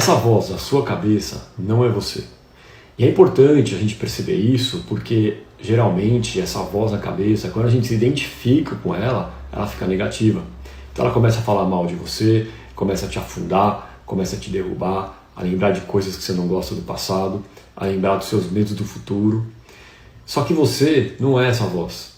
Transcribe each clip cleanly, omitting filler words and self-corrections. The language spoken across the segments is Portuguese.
Essa voz da sua cabeça não é você. E é importante a gente perceber isso porque geralmente essa voz na cabeça, quando a gente se identifica com ela, ela fica negativa. Então ela começa a falar mal de você, começa a te afundar, começa a te derrubar, a lembrar de coisas que você não gosta do passado, a lembrar dos seus medos do futuro. Só que você não é essa voz.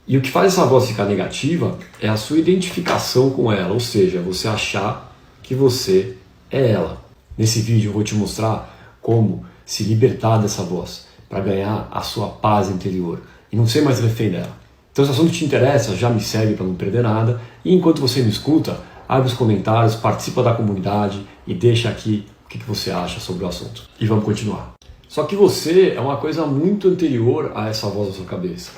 E o que faz essa voz ficar negativa é a sua identificação com ela, ou seja, você achar que você é ela. Nesse vídeo eu vou te mostrar como se libertar dessa voz para ganhar a sua paz interior e não ser mais refém dela. Então, se o assunto te interessa, já me segue para não perder nada. E enquanto você me escuta, abre os comentários, participa da comunidade e deixa aqui o que você acha sobre o assunto. E vamos continuar. Só que você é uma coisa muito anterior a essa voz da sua cabeça.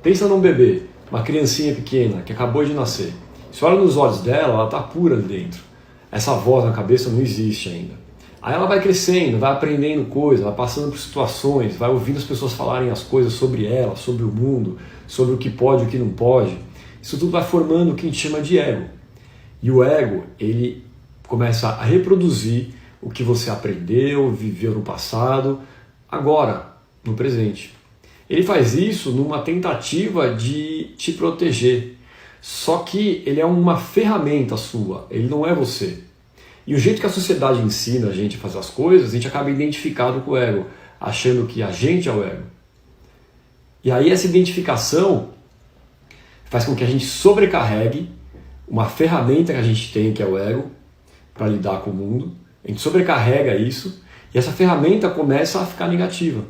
Pensa num bebê, uma criancinha pequena que acabou de nascer. Se olha nos olhos dela, ela está pura ali dentro. Essa voz na cabeça não existe ainda. Aí ela vai crescendo, vai aprendendo coisas, vai passando por situações, vai ouvindo as pessoas falarem as coisas sobre ela, sobre o mundo, sobre o que pode e o que não pode. Isso tudo vai formando o que a gente chama de ego. E o ego, ele começa a reproduzir o que você aprendeu, viveu no passado, agora, no presente. Ele faz isso numa tentativa de te proteger. Só que ele é uma ferramenta sua, ele não é você. E o jeito que a sociedade ensina a gente a fazer as coisas, a gente acaba identificado com o ego, achando que a gente é o ego. E aí essa identificação faz com que a gente sobrecarregue uma ferramenta que a gente tem, que é o ego, para lidar com o mundo. A gente sobrecarrega isso e essa ferramenta começa a ficar negativa.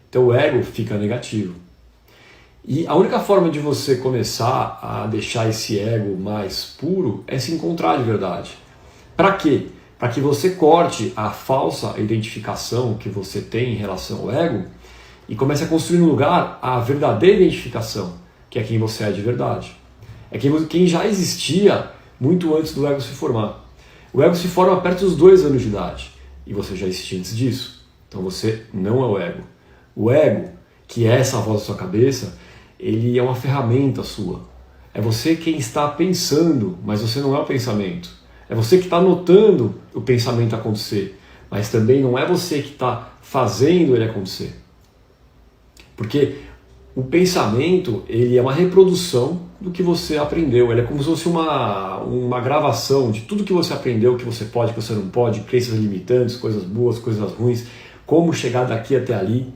Então o ego fica negativo. E a única forma de você começar a deixar esse ego mais puro é se encontrar de verdade. Para quê? Para que você corte a falsa identificação que você tem em relação ao ego e comece a construir no lugar a verdadeira identificação, que é quem você é de verdade. É quem já existia muito antes do ego se formar. O ego se forma perto dos 2 anos de idade e você já existia antes disso. Então você não é o ego. O ego, que é essa voz da sua cabeça, ele é uma ferramenta sua. É você quem está pensando, mas você não é o pensamento. É você que está notando o pensamento acontecer, mas também não é você que está fazendo ele acontecer. Porque o pensamento, ele é uma reprodução do que você aprendeu. Ele é como se fosse uma gravação de tudo que você aprendeu, que você pode, que você não pode, crenças limitantes, coisas boas, coisas ruins, como chegar daqui até ali.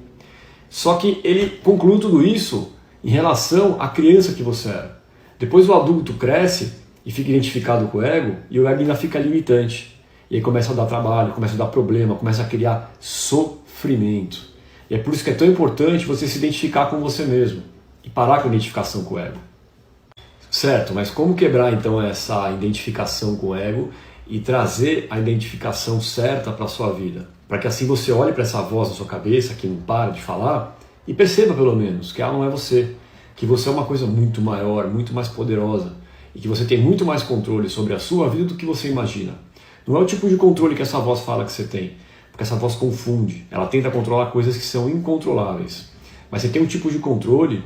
Só que ele conclui tudo isso em relação à criança que você era. Depois o adulto cresce e fica identificado com o ego, e o ego ainda fica limitante. E aí começa a dar trabalho, começa a dar problema, começa a criar sofrimento. E é por isso que é tão importante você se identificar com você mesmo e parar com a identificação com o ego. Certo, mas como quebrar então essa identificação com o ego e trazer a identificação certa para a sua vida? Para que assim você olhe para essa voz na sua cabeça que não para de falar e perceba pelo menos que ela não é você, que você é uma coisa muito maior, muito mais poderosa e que você tem muito mais controle sobre a sua vida do que você imagina. Não é o tipo de controle que essa voz fala que você tem, porque essa voz confunde, ela tenta controlar coisas que são incontroláveis. Mas você tem um tipo de controle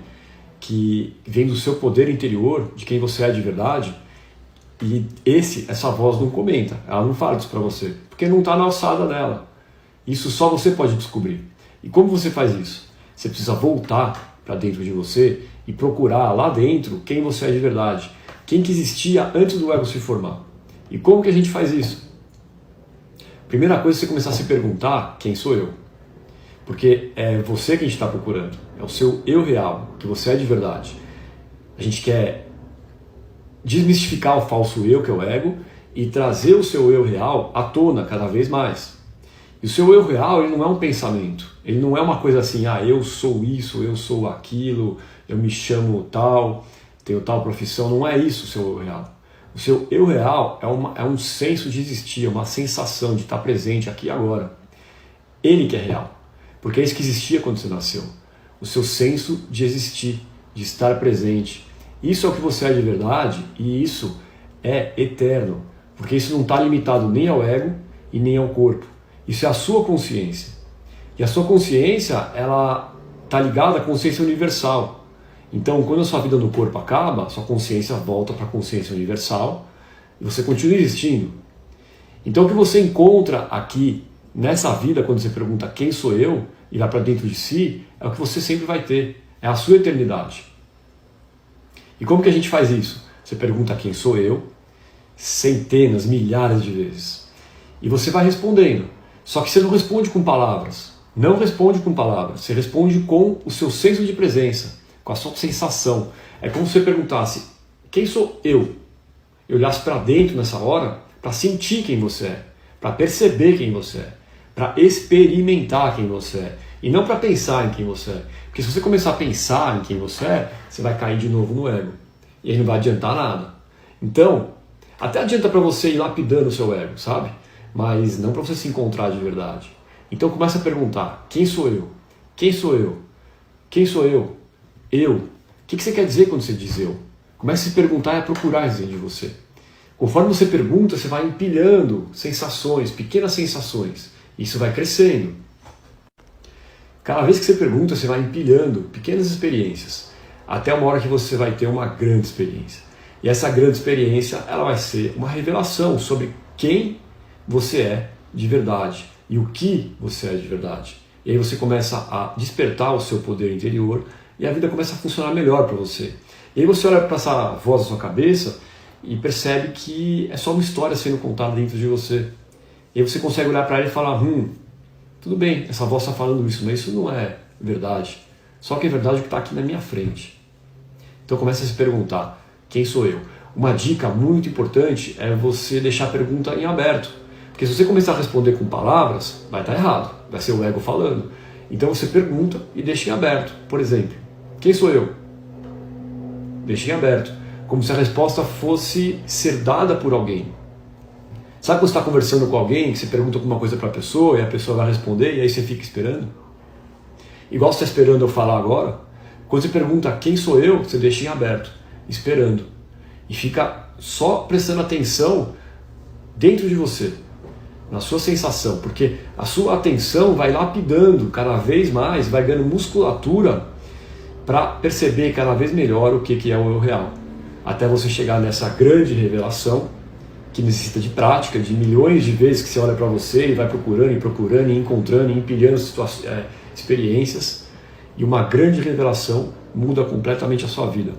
que vem do seu poder interior, de quem você é de verdade, e essa voz não comenta, ela não fala isso para você, porque não está na alçada dela. Isso só você pode descobrir. E como você faz isso? Você precisa voltar para dentro de você e procurar lá dentro quem você é de verdade, quem que existia antes do ego se formar. E como que a gente faz isso? Primeira coisa é você começar a se perguntar quem sou eu. Porque é você que a gente está procurando. É o seu eu real, que você é de verdade. A gente quer desmistificar o falso eu, que é o ego, e trazer o seu eu real à tona cada vez mais. E o seu eu real, ele não é um pensamento. Ele não é uma coisa assim, eu sou isso, eu sou aquilo, eu me chamo tal, tenho tal profissão. Não é isso o seu eu real. O seu eu real é um senso de existir, uma sensação de estar presente aqui e agora. Ele que é real. Porque é isso que existia quando você nasceu. O seu senso de existir, de estar presente. Isso é o que você é de verdade e isso é eterno. Porque isso não está limitado nem ao ego e nem ao corpo. Isso é a sua consciência. E a sua consciência, ela está ligada à consciência universal. Então, quando a sua vida no corpo acaba, a sua consciência volta para a consciência universal e você continua existindo. Então o que você encontra aqui nessa vida, quando você pergunta quem sou eu, e vai para dentro de si, é o que você sempre vai ter, é a sua eternidade. E como que a gente faz isso? Você pergunta quem sou eu, centenas, milhares de vezes. E você vai respondendo. Só que você não responde com palavras. Não responde com palavras. Você responde com o seu senso de presença, com a sua sensação. É como se você perguntasse, quem sou eu? E olhasse para dentro nessa hora, para sentir quem você é, para perceber quem você é, para experimentar quem você é, e não para pensar em quem você é. Porque se você começar a pensar em quem você é, você vai cair de novo no ego. E aí não vai adiantar nada. Então, até adianta para você ir lapidando o seu ego, sabe? Mas não para você se encontrar de verdade. Então começa a perguntar, quem sou eu? Quem sou eu? Quem sou eu? Eu. O que você quer dizer quando você diz eu? Comece a se perguntar e a procurar dentro de você. Conforme você pergunta, você vai empilhando sensações, pequenas sensações. Isso vai crescendo. Cada vez que você pergunta, você vai empilhando pequenas experiências, até uma hora que você vai ter uma grande experiência. E essa grande experiência, ela vai ser uma revelação sobre quem você é de verdade e o que você é de verdade. E aí você começa a despertar o seu poder interior e a vida começa a funcionar melhor para você. E aí você olha para essa voz da sua cabeça e percebe que é só uma história sendo contada dentro de você. E aí você consegue olhar para ela e falar, tudo bem, essa voz está falando isso, mas isso não é verdade. Só que é verdade o que está aqui na minha frente. Então começa a se perguntar, quem sou eu? Uma dica muito importante é você deixar a pergunta em aberto. Porque se você começar a responder com palavras, vai estar errado, vai ser o ego falando. Então você pergunta e deixa em aberto. Por exemplo, quem sou eu? Deixa em aberto, como se a resposta fosse ser dada por alguém. Sabe quando você está conversando com alguém, que você pergunta alguma coisa para a pessoa e a pessoa vai responder e aí você fica esperando? Igual você está esperando eu falar agora, quando você pergunta quem sou eu, você deixa em aberto, esperando. E fica só prestando atenção dentro de você, na sua sensação, porque a sua atenção vai lapidando cada vez mais, vai ganhando musculatura para perceber cada vez melhor o que é o eu real. Até você chegar nessa grande revelação, que necessita de prática, de milhões de vezes que você olha para você e vai procurando e encontrando e empilhando experiências, e uma grande revelação muda completamente a sua vida.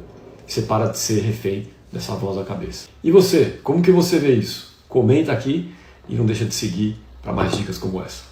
Você para de ser refém dessa voz da cabeça. E você, como que você vê isso? Comenta aqui e não deixa de seguir para mais dicas como essa.